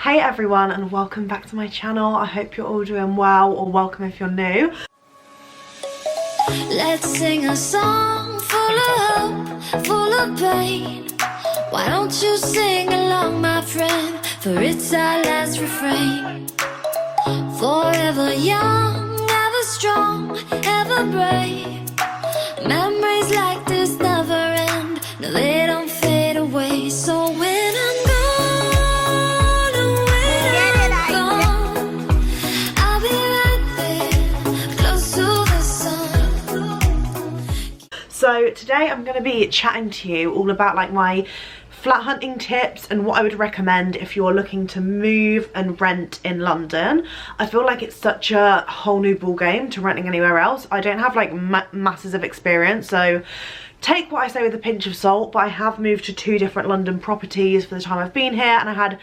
Hey everyone, and welcome back to my channel. I hope you're all doing well, or welcome if you're new. Let's sing a song full of hope, full of pain. Why don't you sing along, my friend, for it's our last refrain. Forever young, ever strong, ever brave. Memories like this never end, no they don't fade away. So when I'm gone, oh, when I'm gone, I'll be right there, close to the sun. So today I'm going to be chatting to you all about like my flat hunting tips and what I would recommend if you're looking to move and rent in London. I feel like it's such a whole new ball game to renting anywhere else. I don't have like masses of experience, so take what I say with a pinch of salt, but I have moved to 2 different London properties for the time I've been here, and I had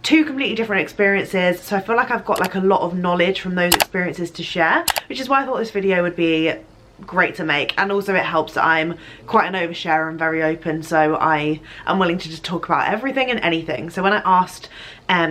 2 completely different experiences, so I feel like I've got like a lot of knowledge from those experiences to share, which is why I thought this video would be great to make. And also it helps that I'm quite an oversharer and very open, so I am willing to just talk about everything and anything. So when I asked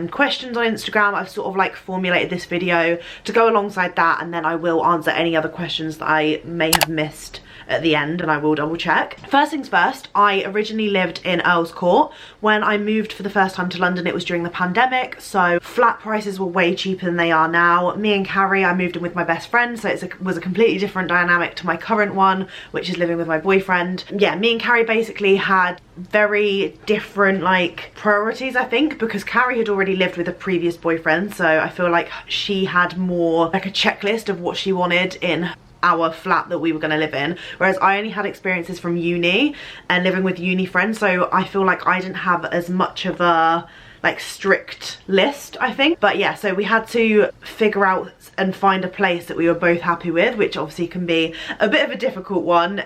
questions on Instagram, I've sort of like formulated this video to go alongside that, and then I will answer any other questions that I may have missed at the end, and I will double check. First things first, I originally lived in Earl's Court. When I moved for the first time to London, it was during the pandemic, so flat prices were way cheaper than they are now. Me and Carrie, I moved in with my best friend, so it was a completely different dynamic to my current one, which is living with my boyfriend. Yeah, me and Carrie basically had very different like priorities, I think, because Carrie had already lived with a previous boyfriend, so I feel like she had more like a checklist of what she wanted in our flat that we were going to live in, whereas I only had experiences from uni and living with uni friends, so I feel like I didn't have as much of a like strict list, I think. But yeah, so we had to figure out and find a place that we were both happy with, which obviously can be a bit of a difficult one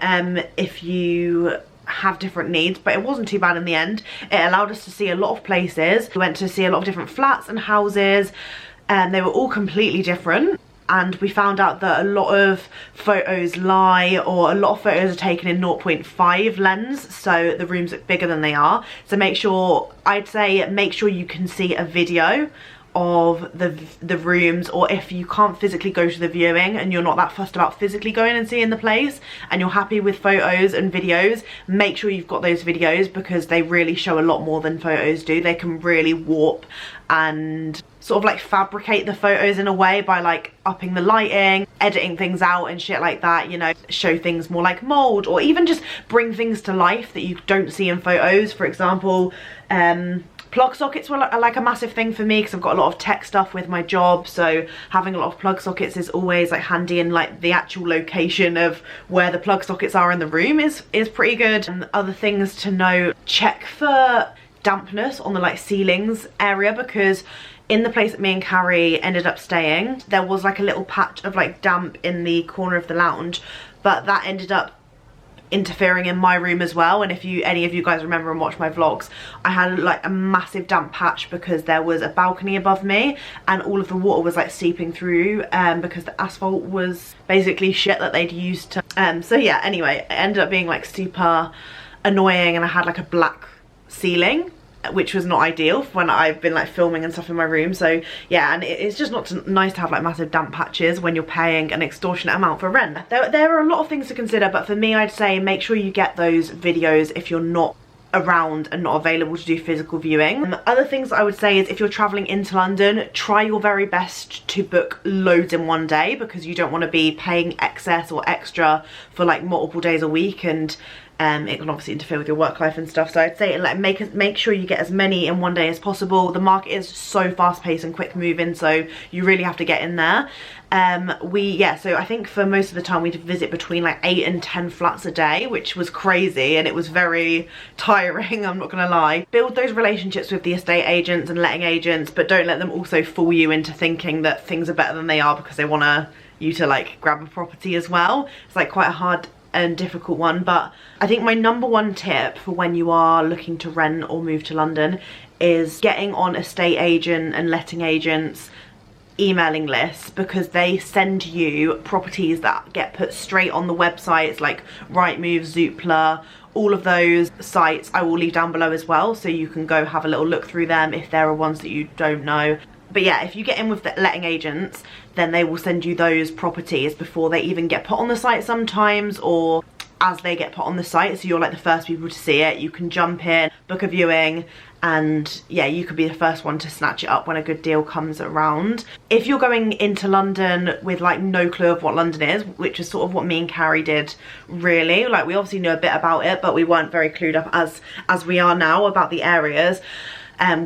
if you have different needs, but it wasn't too bad in the end. It allowed us to see a lot of places. We went to see a lot of different flats and houses, and they were all completely different. And we found out that a lot of photos lie, or a lot of photos are taken in 0.5 lens, so the rooms look bigger than they are. So make sure you can see a video of the rooms, or if you can't physically go to the viewing and you're not that fussed about physically going and seeing the place and you're happy with photos and videos, make sure you've got those videos, because they really show a lot more than photos do. They can really warp and sort of like fabricate the photos in a way by like upping the lighting, editing things out and shit like that, you know, show things more like mold, or even just bring things to life that you don't see in photos. For example, plug sockets were like a massive thing for me, because I've got a lot of tech stuff with my job, so having a lot of plug sockets is always like handy, and like the actual location of where the plug sockets are in the room is pretty good. And other things to know, check for dampness on the like ceilings area, because in the place that me and Carrie ended up staying, there was like a little patch of like damp in the corner of the lounge, but that ended up interfering in my room as well. And if any of you guys remember and watch my vlogs, I had like a massive damp patch because there was a balcony above me and all of the water was like seeping through because the asphalt was basically shit that they'd used to so yeah, anyway, it ended up being like super annoying, and I had like a black ceiling, which was not ideal when I've been like filming and stuff in my room. So yeah, and it's just not nice to have like massive damp patches when you're paying an extortionate amount for rent. There are a lot of things to consider, but for me, I'd say make sure you get those videos if you're not around and not available to do physical viewing. Other things I would say is, if you're traveling into London, try your very best to book loads in one day, because you don't want to be paying excess or extra for like multiple days a week, and it can obviously interfere with your work life and stuff. So I'd say like make sure you get as many in one day as possible. The market is so fast paced and quick moving, so you really have to get in there. So I think for most of the time we'd visit between like 8 and 10 flats a day, which was crazy, and it was very tiring, I'm not gonna lie. Build those relationships with the estate agents and letting agents, but don't let them also fool you into thinking that things are better than they are, because they want you to like grab a property as well. It's like quite a hard and difficult one. But I think my #1 tip for when you are looking to rent or move to London is getting on estate agent and letting agents emailing lists, because they send you properties that get put straight on the websites like Rightmove, Zoopla, all of those sites I will leave down below as well, so you can go have a little look through them if there are ones that you don't know. But yeah, if you get in with the letting agents, then they will send you those properties before they even get put on the site sometimes, or as they get put on the site, so you're like the first people to see it. You can jump in, book a viewing, and yeah, you could be the first one to snatch it up when a good deal comes around. If you're going into London with like no clue of what London is, which is sort of what me and Carrie did really, like we obviously knew a bit about it, but we weren't very clued up as we are now about the areas.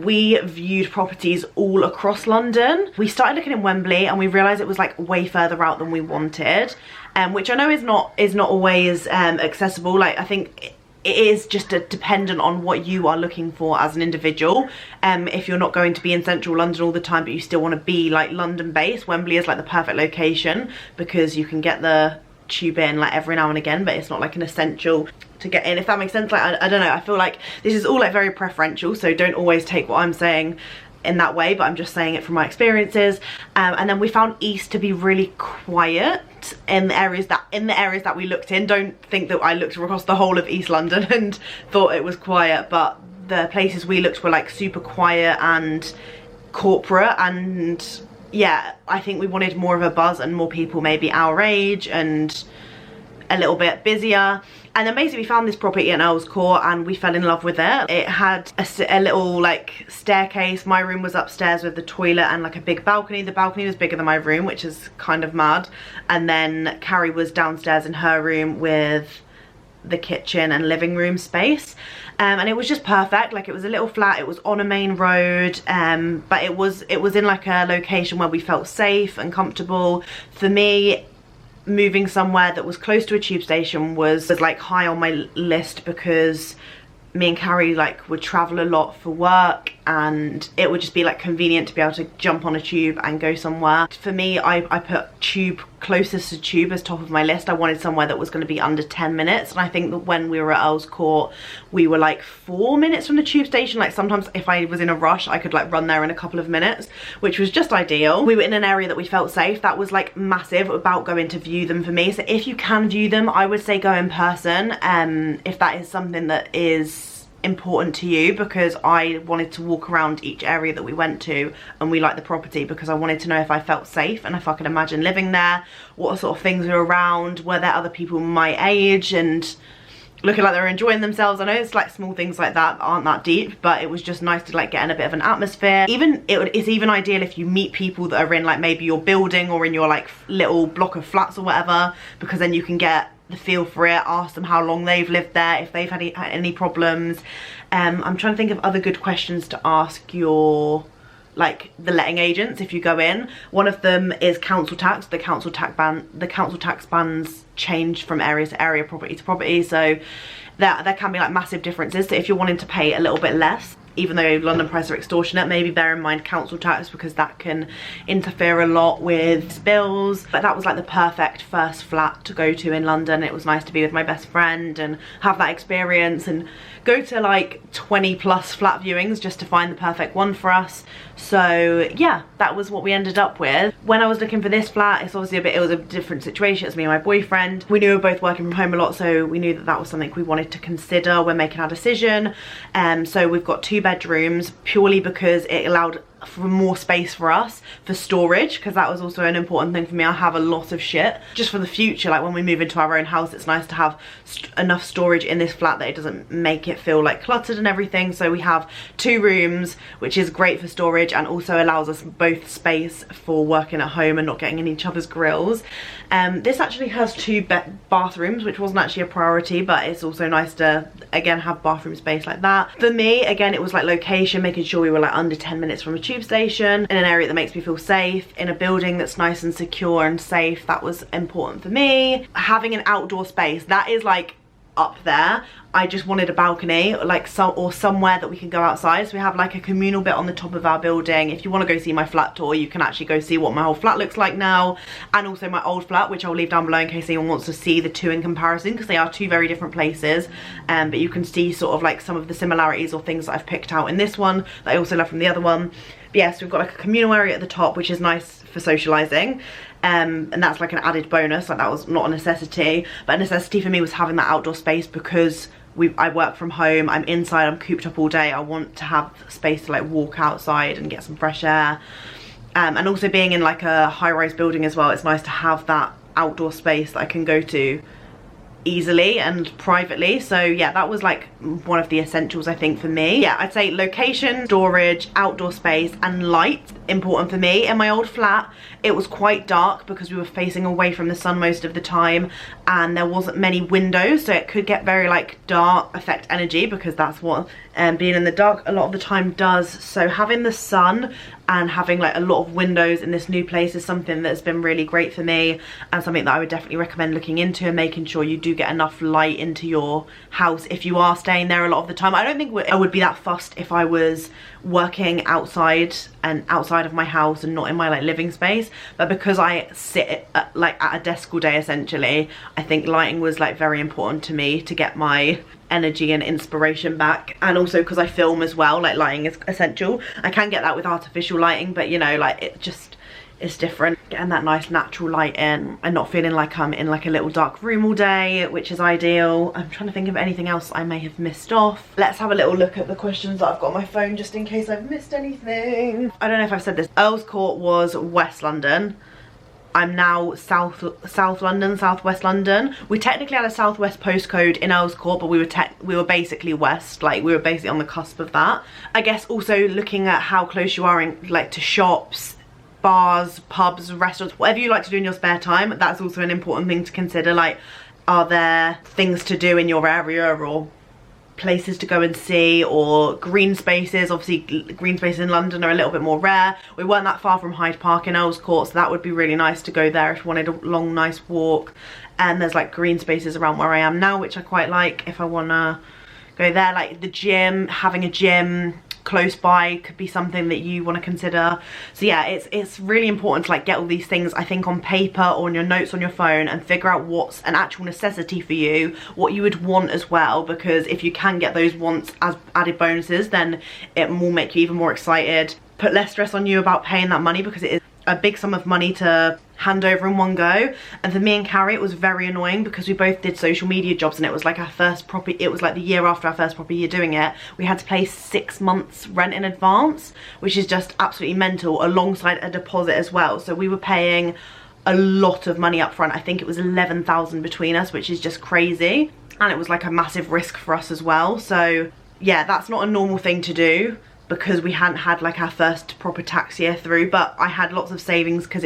We viewed properties all across London. We started looking in Wembley and we realised it was like way further out than we wanted, which I know is not always accessible. Like I think it is just dependent on what you are looking for as an individual. If you're not going to be in central London all the time but you still want to be like London based, Wembley is like the perfect location because you can get the tube in like every now and again, but it's not like an essential to get in, if that makes sense. Like I don't know, I feel like this is all like very preferential, so don't always take what I'm saying in that way, but I'm just saying it from my experiences. And then we found East to be really quiet in the areas that we looked in. Don't think that I looked across the whole of East London and thought it was quiet, but the places we looked were like super quiet and corporate, and yeah, I think we wanted more of a buzz and more people maybe our age and a little bit busier. And then basically we found this property in Earl's Court and we fell in love with it. It had a little like staircase. My room was upstairs with the toilet and like a big balcony. The balcony was bigger than my room, which is kind of mad. And then Carrie was downstairs in her room with the kitchen and living room space. And it was just perfect. Like it was a little flat, it was on a main road, but it was in like a location where we felt safe and comfortable. For me, moving somewhere that was close to a tube station was like high on my list, because me and Carrie like would travel a lot for work and it would just be like convenient to be able to jump on a tube and go somewhere. For me, I put tube closest to tube as top of my list. I wanted somewhere that was going to be under 10 minutes, and I think that when we were at Earl's Court we were like 4 minutes from the tube station. Like sometimes if I was in a rush I could like run there in a couple of minutes, which was just ideal. We were in an area that we felt safe. That was like massive about going to view them for me. So if you can view them, I would say go in person, if that is something that is important to you, because I wanted to walk around each area that we went to and we liked the property because I wanted to know if I felt safe and if I could imagine living there, what sort of things were around, were there other people my age and looking like they were enjoying themselves. I know it's like small things like that aren't that deep, but it was just nice to like get in a bit of an atmosphere. It's even ideal if you meet people that are in like maybe your building or in your like little block of flats or whatever, because then you can get the feel for it, ask them how long they've lived there, if they've had any problems. I'm trying to think of other good questions to ask your like the letting agents if you go in. One of them is council tax. The council tax bands change from area to area, property to property, so there can be like massive differences. So if you're wanting to pay a little bit less, even though London prices are extortionate, maybe bear in mind council tax, because that can interfere a lot with bills. But that was like the perfect first flat to go to in London. It was nice to be with my best friend and have that experience and go to like 20 plus flat viewings just to find the perfect one for us. So yeah, that was what we ended up with. When I was looking for this flat, it was a different situation. It's me and my boyfriend. We knew we were both working from home a lot, so we knew that that was something we wanted to consider when making our decision. So we've got 2 bedrooms purely because it allowed for more space for us for storage, because that was also an important thing for me. I have a lot of shit just for the future, like when we move into our own house, it's nice to have enough storage in this flat that it doesn't make it feel like cluttered and everything. So we have 2 rooms, which is great for storage and also allows us both space for working at home and not getting in each other's grills. This actually has 2 bathrooms, which wasn't actually a priority, but it's also nice to again have bathroom space like that. For me, again, it was like location, making sure we were like under 10 minutes from a tube station, in an area that makes me feel safe, in a building that's nice and secure and safe. That was important for me. Having an outdoor space, that is like up there. I just wanted a balcony, like or somewhere that we can go outside. So we have like a communal bit on the top of our building. If you want to go see my flat tour, you can actually go see what my whole flat looks like now, and also my old flat, which I'll leave down below in case anyone wants to see the 2 in comparison, because they are 2 very different places. But you can see sort of like some of the similarities or things that I've picked out in this one that I also love from the other one. But yes, we've got like a communal area at the top, which is nice for socializing. And that's like an added bonus. Like that was not a necessity, but a necessity for me was having that outdoor space, because I work from home, I'm inside, I'm cooped up all day, I want to have space to like walk outside and get some fresh air. And also being in like a high-rise building as well, it's nice to have that outdoor space that I can go to easily and privately. So yeah, that was like one of the essentials I think for me. Yeah, I'd say location, storage, outdoor space and light, important for me. In my old flat, it was quite dark because we were facing away from the sun most of the time, and there wasn't many windows, so it could get very like dark, affect energy, because that's what being in the dark a lot of the time does. So having the sun and having like a lot of windows in this new place is something that's been really great for me, and something that I would definitely recommend looking into, and making sure you do get enough light into your house if you are staying there a lot of the time. I don't think I would be that fussed if I was working outside and outside of my house and not in my like living space, but because I sit at a desk all day essentially, I think lighting was like very important to me to get my energy and inspiration back. And also because I film as well, like lighting is essential. I can get that with artificial lighting, but you know, like it just is different, getting that nice natural light in and not feeling like I'm in like a little dark room all day, which is ideal. I'm trying to think of anything else I may have missed off. Let's have a little look at the questions that I've got on my phone just in case I've missed anything. I don't know if I've said this. Earls Court was West London. I'm now South London, Southwest London. We technically had a Southwest postcode in Earls Court, but we were basically West, like we were basically on the cusp of that. I guess also looking at how close you are in like to shops, bars, pubs, restaurants, whatever you like to do in your spare time, that's also an important thing to consider. Like, are there things to do in your area, or places to go and see, or green spaces? Obviously green spaces in London are a little bit more rare. We weren't that far from Hyde Park in Earls Court, so that would be really nice to go there if you wanted a long nice walk. And there's like green spaces around where I am now, which I quite like if I want to go there. Like the gym, having a gym close by could be something that you want to consider. So yeah, it's really important to like get all these things, I think, on paper or on your notes on your phone, and figure out what's an actual necessity for you, what you would want as well, because if you can get those wants as added bonuses, then it will make you even more excited. Put less stress on you about paying that money, because it is a big sum of money to hand over in one go. And for me and Carrie, it was very annoying because we both did social media jobs, and it was like our first proper, it was like the year after our first proper year doing it. We had to pay 6 months rent in advance, which is just absolutely mental, alongside a deposit as well. So we were paying a lot of money up front. I think it was 11,000 between us, which is just crazy, and it was like a massive risk for us as well. So yeah, that's not a normal thing to do, because we hadn't had like our first proper tax year through. But I had lots of savings because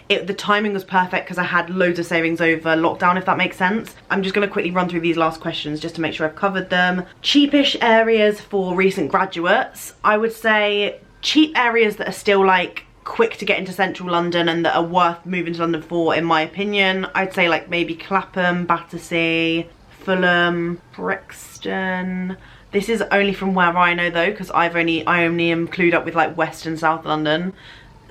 the timing was perfect, because I had loads of savings over lockdown, if that makes sense. I'm just going to quickly run through these last questions just to make sure I've covered them. Cheapish areas for recent graduates. I would say cheap areas that are still like quick to get into central London and that are worth moving to London for, in my opinion. I'd say like maybe Clapham, Battersea, Fulham, Brixton. This is only from where I know though, because I only am clued up with like West and South London.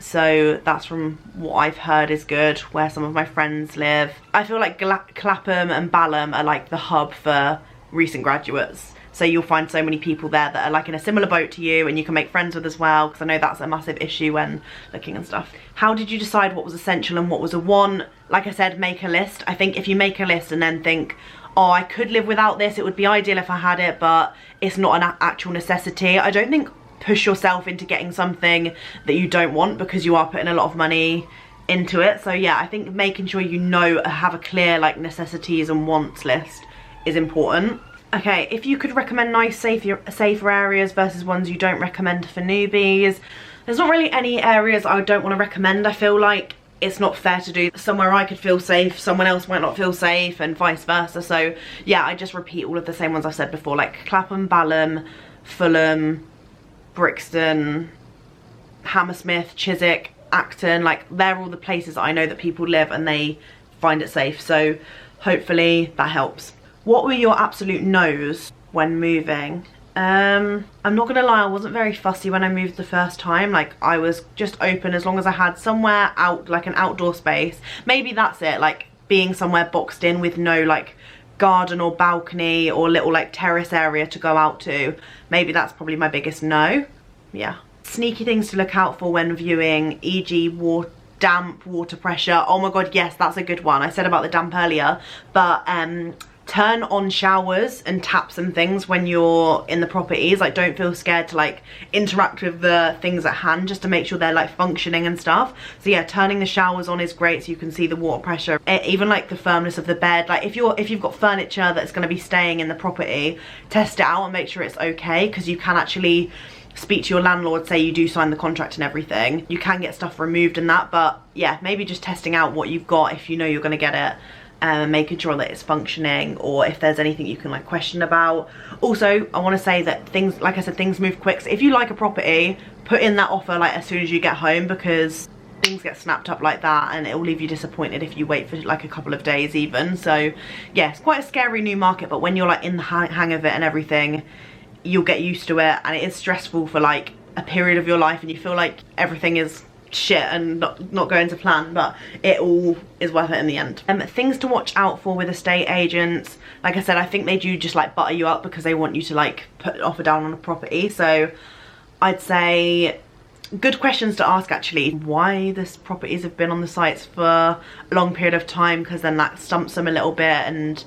So that's from what I've heard is good, where some of my friends live. I feel like Clapham and Balham are like the hub for recent graduates. So you'll find so many people there that are like in a similar boat to you, and you can make friends with as well, because I know that's a massive issue when looking and stuff. How did you decide what was essential and what was a want? Like I said, make a list. I think if you make a list and then think, oh, I could live without this, it would be ideal if I had it, but it's not an actual necessity. I don't think push yourself into getting something that you don't want, because you are putting a lot of money into it. So yeah, I think making sure you know, have a clear like necessities and wants list is important. Okay, if you could recommend nice safer areas versus ones you don't recommend for newbies. There's not really any areas I don't want to recommend. I feel like it's not fair to do somewhere I could feel safe, someone else might not feel safe, and vice versa. So yeah, I just repeat all of the same ones I've said before, like Clapham, Balham, Fulham, Brixton, Hammersmith, Chiswick, Acton. Like they're all the places that I know that people live and they find it safe. So hopefully that helps. What were your absolute no's when moving? I'm not gonna lie, I wasn't very fussy when I moved the first time. Like I was just open as long as I had somewhere out, like an outdoor space. Maybe that's it, like being somewhere boxed in with no like garden or balcony or little like terrace area to go out to. Maybe that's probably my biggest no. Yeah. Sneaky things to look out for when viewing, e.g. damp, water pressure. Oh my god, yes, that's a good one. I said about the damp earlier, but turn on showers and taps and things when you're in the properties. Like, don't feel scared to like interact with the things at hand, just to make sure they're like functioning and stuff. So yeah, turning the showers on is great so you can see the water pressure. Even like the firmness of the bed. Like if you've got furniture that's going to be staying in the property, test it out and make sure it's okay, because you can actually speak to your landlord, say you do sign the contract and everything. You can get stuff removed and that, but yeah, maybe just testing out what you've got if you know you're going to get it. Making sure that it's functioning, or if there's anything you can like question about. Also, I want to say that things, like I said, things move quick. So if you like a property, put in that offer like as soon as you get home, because things get snapped up like that and it will leave you disappointed if you wait for like a couple of days even. So yeah, it's quite a scary new market, but when you're like in the hang of it and everything, you'll get used to it. And it is stressful for like a period of your life and you feel like everything is shit and not going to plan, but it all is worth it in the end. Things to watch out for with estate agents, like I said, I think they do just like butter you up because they want you to like put an offer down on a property. So I'd say good questions to ask actually, why this properties have been on the sites for a long period of time, because then that stumps them a little bit and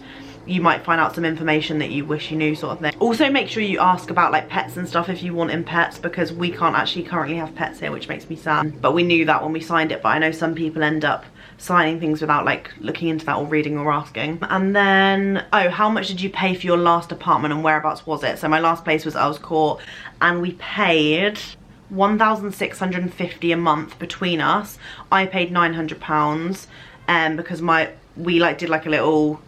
you might find out some information that you wish you knew, sort of thing. Also make sure you ask about like pets and stuff if you want in pets, because we can't actually currently have pets here, which makes me sad, but we knew that when we signed it. But I know some people end up signing things without like looking into that or reading or asking. And then, oh, how much did you pay for your last apartment and whereabouts was it? So my last place was Earls Court and we paid £1,650 a month between us. I paid £900 because we like did like a little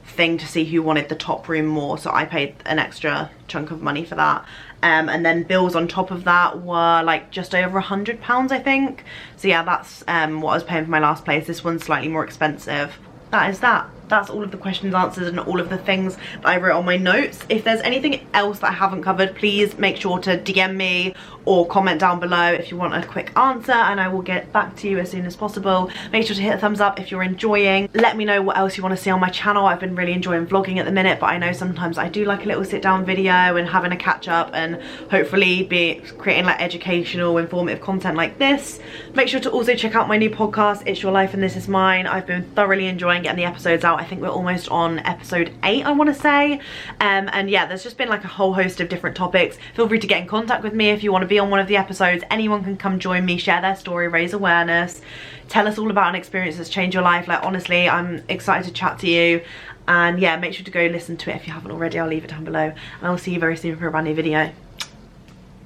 thing to see who wanted the top room more, so I paid an extra chunk of money for that. And then bills on top of that were like just over £100 I think. So yeah, that's what I was paying for my last place. This one's slightly more expensive. That's all of the questions answered and all of the things that I wrote on my notes. If there's anything else that I haven't covered, please make sure to DM me or comment down below if you want a quick answer, and I will get back to you as soon as possible. Make sure to hit a thumbs up if you're enjoying. Let me know what else you want to see on my channel. I've been really enjoying vlogging at the minute, but I know sometimes I do like a little sit down video and having a catch up and hopefully be creating like educational, informative content like this. Make sure to also check out my new podcast, It's Your Life and This Is Mine. I've been thoroughly enjoying getting the episodes out. I think we're almost on episode 8, I want to say. And yeah, there's just been like a whole host of different topics. Feel free to get in contact with me if you want to be on one of the episodes. Anyone can come join me, share their story, raise awareness, tell us all about an experience that's changed your life. Like honestly, I'm excited to chat to you. And yeah, make sure to go listen to it if you haven't already. I'll leave it down below and I'll see you very soon for a brand new video.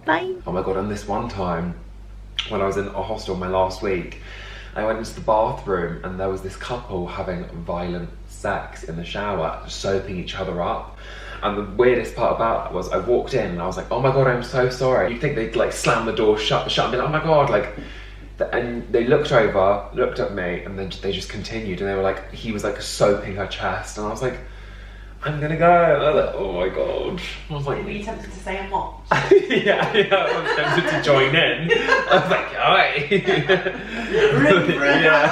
Bye. Oh my god, and this one time when I was in a hostel my last week, I went into the bathroom and there was this couple having violent sex in the shower, soaping each other up. And the weirdest part about that was I walked in and I was like, oh my god, I'm so sorry. You'd think they'd like slam the door shut and be like, oh my god, like, and they looked over, looked at me, and then they just continued, and they were like, he was like soaping her chest, and I was like, I'm gonna go. And I was like, oh my god. I was like, were you tempted to say and what? yeah, I was tempted to join in. I was like, alright.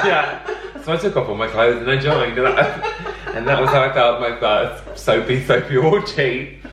yeah. So I took off all my clothes and I joined. And that was how I felt my first soapy orgy.